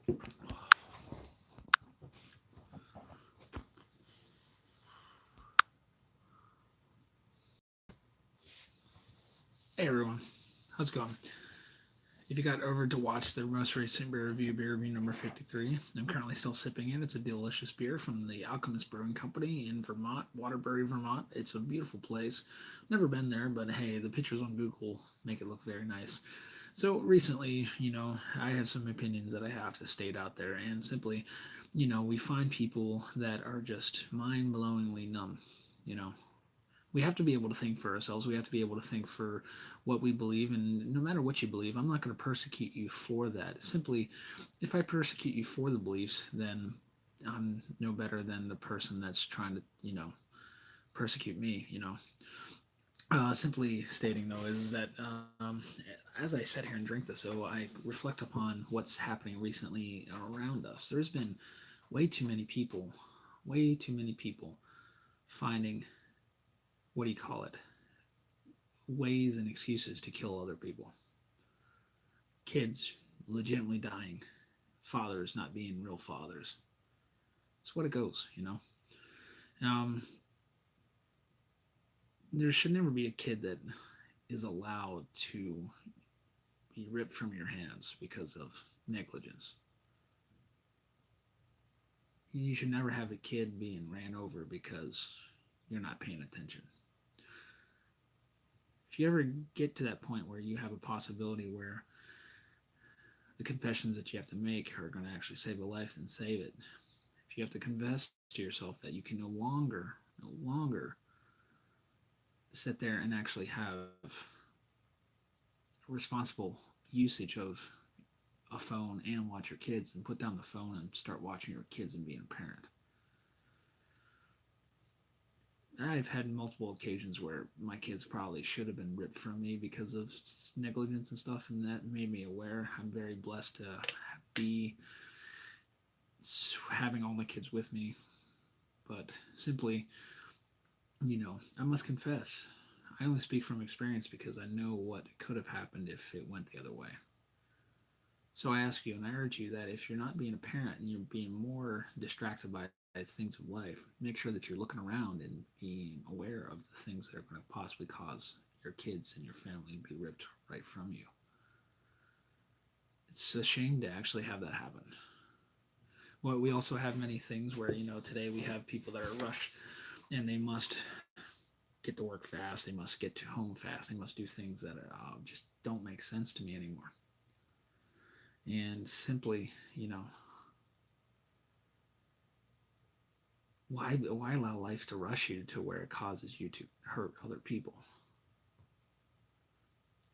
Hey everyone, how's it going? If you got over to watch the most recent beer review number 53, I'm currently still sipping it. It's a delicious beer from the Alchemist Brewing Company in Vermont, Waterbury, Vermont. It's a beautiful place. Never been there, but hey, the pictures on Google make it look very nice. So recently, I have some opinions that I have to state out there, and simply, we find people that are just mind blowingly numb. You know, we have to be able to think for ourselves. We have to be able to think for what we believe. And no matter what you believe, I'm not going to persecute you for that. Simply, if I persecute you for the beliefs, then I'm no better than the person that's trying to, persecute me, Simply stating though is that as I sit here and drink this, so I reflect upon what's happening recently around us. There's been way too many people finding, what do you call it, ways and excuses to kill other people. Kids legitimately dying, fathers not being real fathers. It's what it goes. Um, there should never be a kid that is allowed to be ripped from your hands because of negligence. You should never have a kid being ran over because you're not paying attention. If you ever get to that point where you have a possibility where the confessions that you have to make are going to actually save a life, then save it. If you have to confess to yourself that you can no longer sit there and actually have responsible usage of a phone and watch your kids, then put down the phone and start watching your kids and being a parent. I've had multiple occasions where my kids probably should have been ripped from me because of negligence and stuff, and that made me aware. I'm very blessed to be having all my kids with me, but simply, I must confess. I only speak from experience because I know what could have happened if it went the other way. So I ask you and I urge you that if you're not being a parent and you're being more distracted by things of life, make sure that you're looking around and being aware of the things that are going to possibly cause your kids and your family to be ripped right from you. It's a shame to actually have that happen. Well, we also have many things where, today we have people that are rushed and they must get to work fast, they must get to home fast, they must do things that just don't make sense to me anymore. And simply, why allow life to rush you to where it causes you to hurt other people?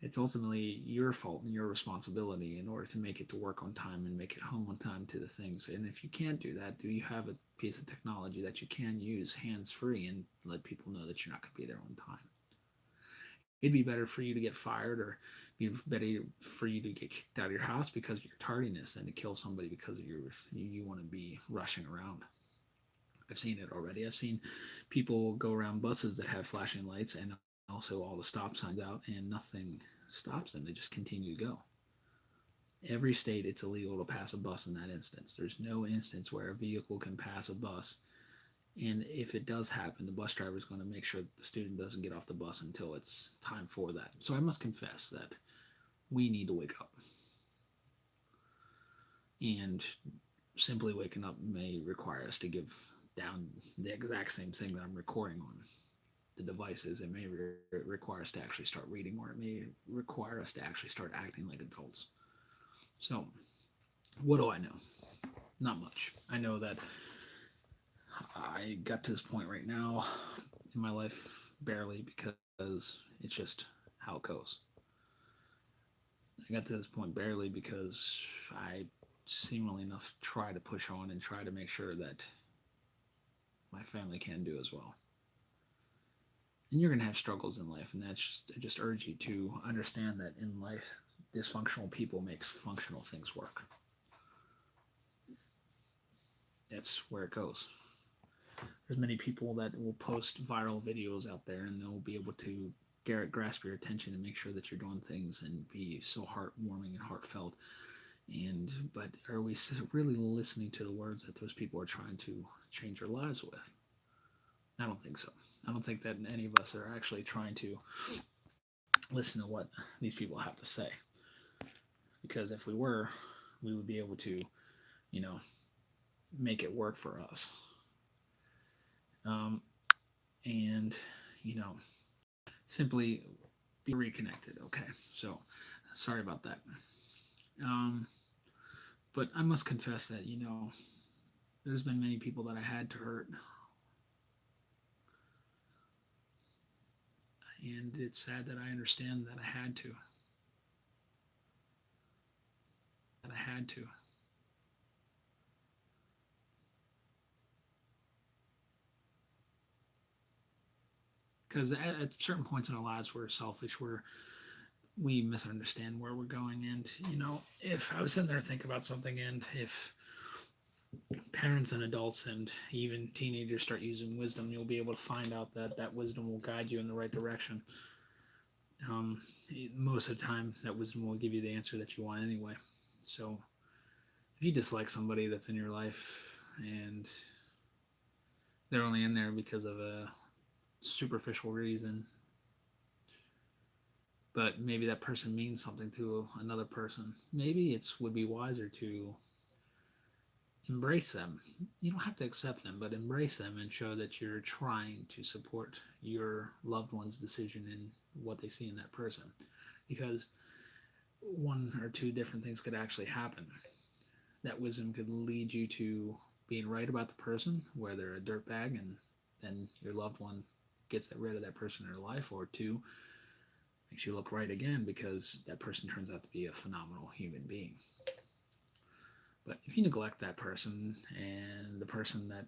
It's ultimately your fault and your responsibility in order to make it to work on time and make it home on time to the things. And if you can't do that, do you have a piece of technology that you can use hands free and let people know that you're not going to be there on time? It'd be better for you to get fired or be better for you to get kicked out of your house because of your tardiness than to kill somebody because of you want to be rushing around. I've seen it already. I've seen people go around buses that have flashing lights and also all the stop signs out, and nothing stops them. They just continue to go. Every state, it's illegal to pass a bus in that instance. There's no instance where a vehicle can pass a bus. And if it does happen, the bus driver is going to make sure that the student doesn't get off the bus until it's time for that. So I must confess that we need to wake up. And simply waking up may require us to give down the exact same thing that I'm recording on the devices. It may require us to actually start reading more. It may require us to actually start acting like adults. So, what do I know? Not much. I know that I got to this point right now in my life barely because it's just how it goes. I got to this point barely because I seemingly enough try to push on and try to make sure that my family can do as well. And you're going to have struggles in life, and that's just I just urge you to understand that in life, dysfunctional people makes functional things work. That's where it goes. There's many people that will post viral videos out there, and they'll be able to grasp your attention and make sure that you're doing things and be so heartwarming and heartfelt. And but are we really listening to the words that those people are trying to change our lives with? I don't think so. I don't think that any of us are actually trying to listen to what these people have to say. Because if we were, we would be able to, you know, make it work for us. Um, and, you know, simply be reconnected. Okay. So sorry about that. Um, but I must confess that, there's been many people that I had to hurt. And it's sad that I understand that I had to. That I had to. Because at certain points in our lives, we're selfish. We misunderstand where we're going. And, if I was sitting there thinking about something, and if parents and adults and even teenagers start using wisdom, you'll be able to find out that that wisdom will guide you in the right direction. Um, Most of the time, that wisdom will give you the answer that you want anyway. So if you dislike somebody that's in your life and they're only in there because of a superficial reason, but maybe that person means something to another person, maybe it would be wiser to embrace them. You don't have to accept them, but embrace them and show that you're trying to support your loved one's decision in what they see in that person. Because one or two different things could actually happen. That wisdom could lead you to being right about the person, where they're a dirtbag, and then your loved one gets rid of that person in their life, or two, makes you look right again because that person turns out to be a phenomenal human being. But if you neglect that person and the person that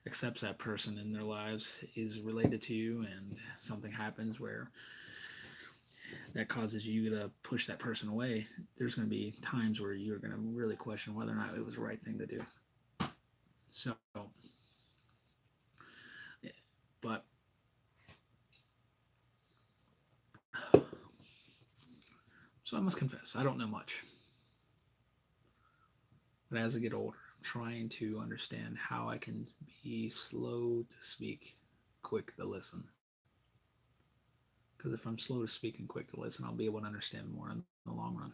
accepts that person in their lives is related to you, and something happens where that causes you to push that person away, there's going to be times where you're going to really question whether or not it was the right thing to do. So, but so I must confess, I don't know much. But as I get older, I'm trying to understand how I can be slow to speak, quick to listen. Because if I'm slow to speak and quick to listen, I'll be able to understand more in the long run.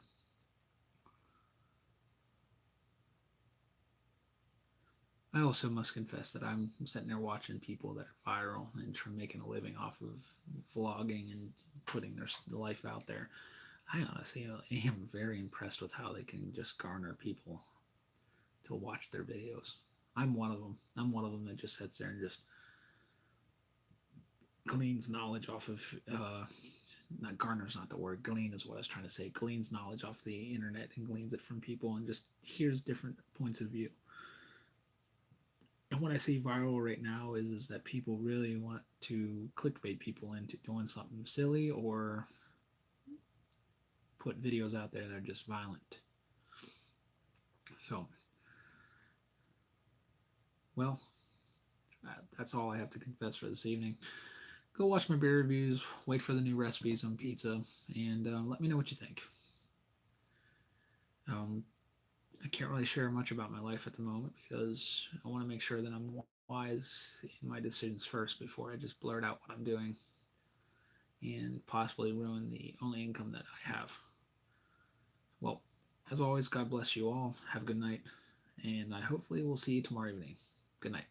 I also must confess that I'm sitting there watching people that are viral and making a living off of vlogging and putting their life out there. I honestly am very impressed with how they can just garner people to watch their videos. I'm one of them. I'm one of them that just sits there and just gleans knowledge off of not garner's not the word, glean is what I was trying to say, gleans knowledge off the internet and gleans it from people and just hears different points of view. And what I see viral right now is that people really want to clickbait people into doing something silly or put videos out there that are just violent. So, well, that's all I have to confess for this evening. Go watch my beer reviews, wait for the new recipes on pizza, and let me know what you think. Um, I can't really share much about my life at the moment because I want to make sure that I'm wise in my decisions first before I just blurt out what I'm doing and possibly ruin the only income that I have. Well, as always, God bless you all. Have a good night, and I hopefully will see you tomorrow evening. Good night.